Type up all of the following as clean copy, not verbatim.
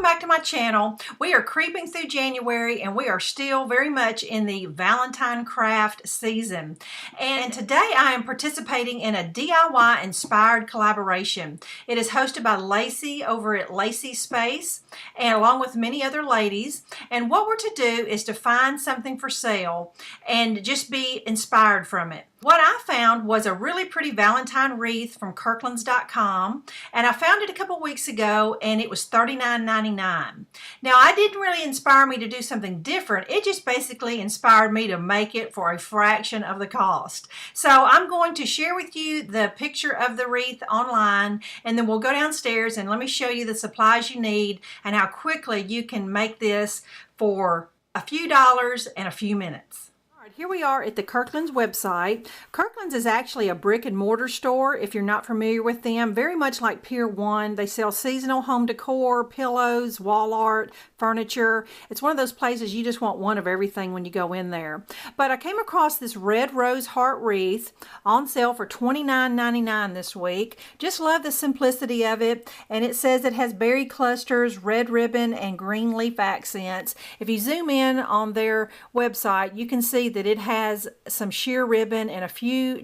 back to my channel. We are creeping through January and we are still very much in the Valentine craft season. And today I am participating in a DIY inspired collaboration. It is hosted by Lacey over at Lacey Space and along with many other ladies. And what we're to do is to find something for sale and just be inspired from it. What I found was a really pretty Valentine wreath from Kirklands.com, and I found it a couple weeks ago and it was $39.99. Now, I didn't really inspire me to do something different. It just basically inspired me to make it for a fraction of the cost. So I'm going to share with you the picture of the wreath online, and then we'll go downstairs and let me show you the supplies you need and how quickly you can make this for a few dollars in a few minutes. Here we are at the Kirkland's website. Kirkland's is actually a brick and mortar store if you're not familiar with them. Very much like Pier 1. They sell seasonal home decor, pillows, wall art, furniture. It's one of those places you just want one of everything when you go in there. But I came across this red rose heart wreath on sale for $29.99 this week. Just love the simplicity of it. And it says it has berry clusters, red ribbon, and green leaf accents. If you zoom in on their website, you can see that it has some sheer ribbon and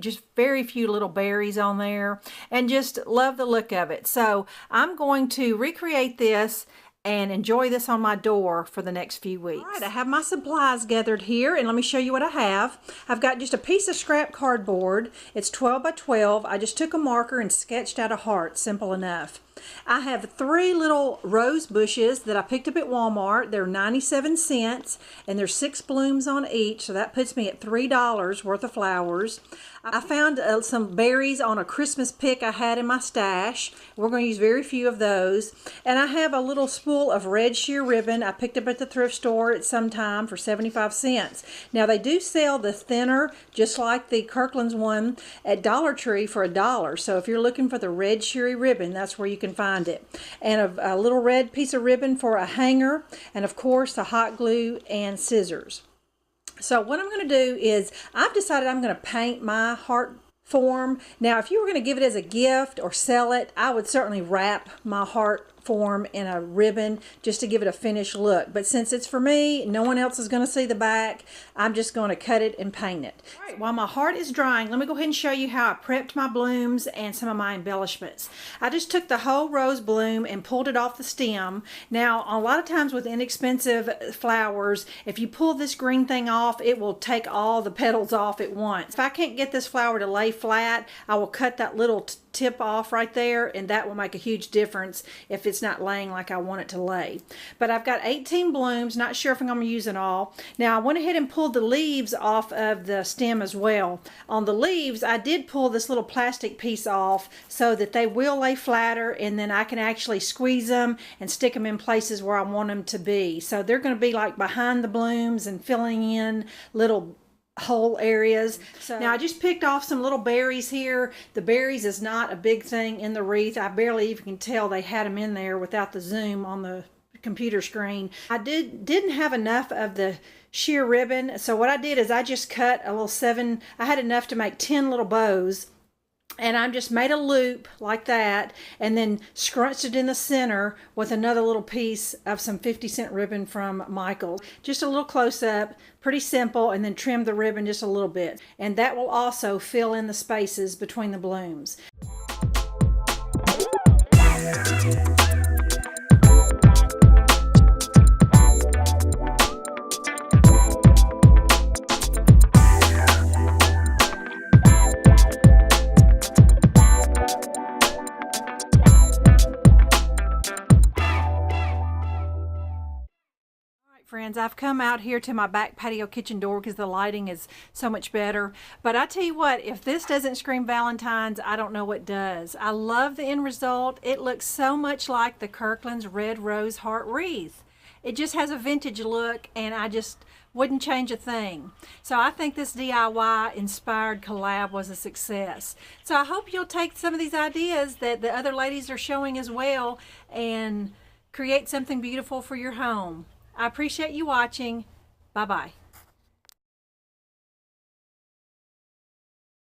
just very few little berries on there, and just love the look of it. So I'm going to recreate this and enjoy this on my door for the next few weeks. All right, I have my supplies gathered here, and let me show you what I have. I've got just a piece of scrap cardboard. It's 12 by 12. I just took a marker and sketched out a heart, simple enough. I have 3 little rose bushes that I picked up at Walmart. They're 97 cents, and there's 6 blooms on each, so that puts me at $3 worth of flowers. I found some berries on a Christmas pick I had in my stash. We're going to use very few of those. And I have a little spool of red sheer ribbon I picked up at the thrift store at some time for 75 cents. Now, they do sell the thinner, just like the Kirkland's one, at Dollar Tree for $1. So if you're looking for the red sheery ribbon, that's where you can find it. And a little red piece of ribbon for a hanger, and of course the hot glue and scissors. So what I'm going to do is I've decided I'm going to paint my heart form. Now, if you were going to give it as a gift or sell it, I would certainly wrap my heart form in a ribbon just to give it a finished look. But since it's for me, no one else is going to see the back, I'm just going to cut it and paint it. All right, while my heart is drying, let me go ahead and show you how I prepped my blooms and some of my embellishments. I just took the whole rose bloom and pulled it off the stem. Now, a lot of times with inexpensive flowers, if you pull this green thing off, it will take all the petals off at once. If I can't get this flower to lay flat, I will cut that little tip off right there, and that will make a huge difference if it's not laying like I want it to lay. But I've got 18 blooms, not sure if I'm going to use it all. Now, I went ahead and pulled the leaves off of the stem as well. On the leaves, I did pull this little plastic piece off so that they will lay flatter, and then I can actually squeeze them and stick them in places where I want them to be. So they're going to be like behind the blooms and filling in little whole areas. So now I just picked off some little berries here. The berries is not a big thing in the wreath. I barely even can tell they had them in there without the zoom on the computer screen. I didn't have enough of the sheer ribbon, so what I did is I just cut a little I had enough to make 10 little bows. And I just made a loop like that and then scrunched it in the center with another little piece of some 50-cent ribbon from Michael's. Just a little close-up, pretty simple, and then trimmed the ribbon just a little bit. And that will also fill in the spaces between the blooms. Friends, I've come out here to my back patio kitchen door because the lighting is so much better. But I tell you what, if this doesn't scream Valentine's, I don't know what does. I love the end result. It looks so much like the Kirkland's Red Rose Heart Wreath. It just has a vintage look, and I just wouldn't change a thing. So I think this DIY inspired collab was a success. So I hope you'll take some of these ideas that the other ladies are showing as well and create something beautiful for your home. I appreciate you watching. Bye-bye.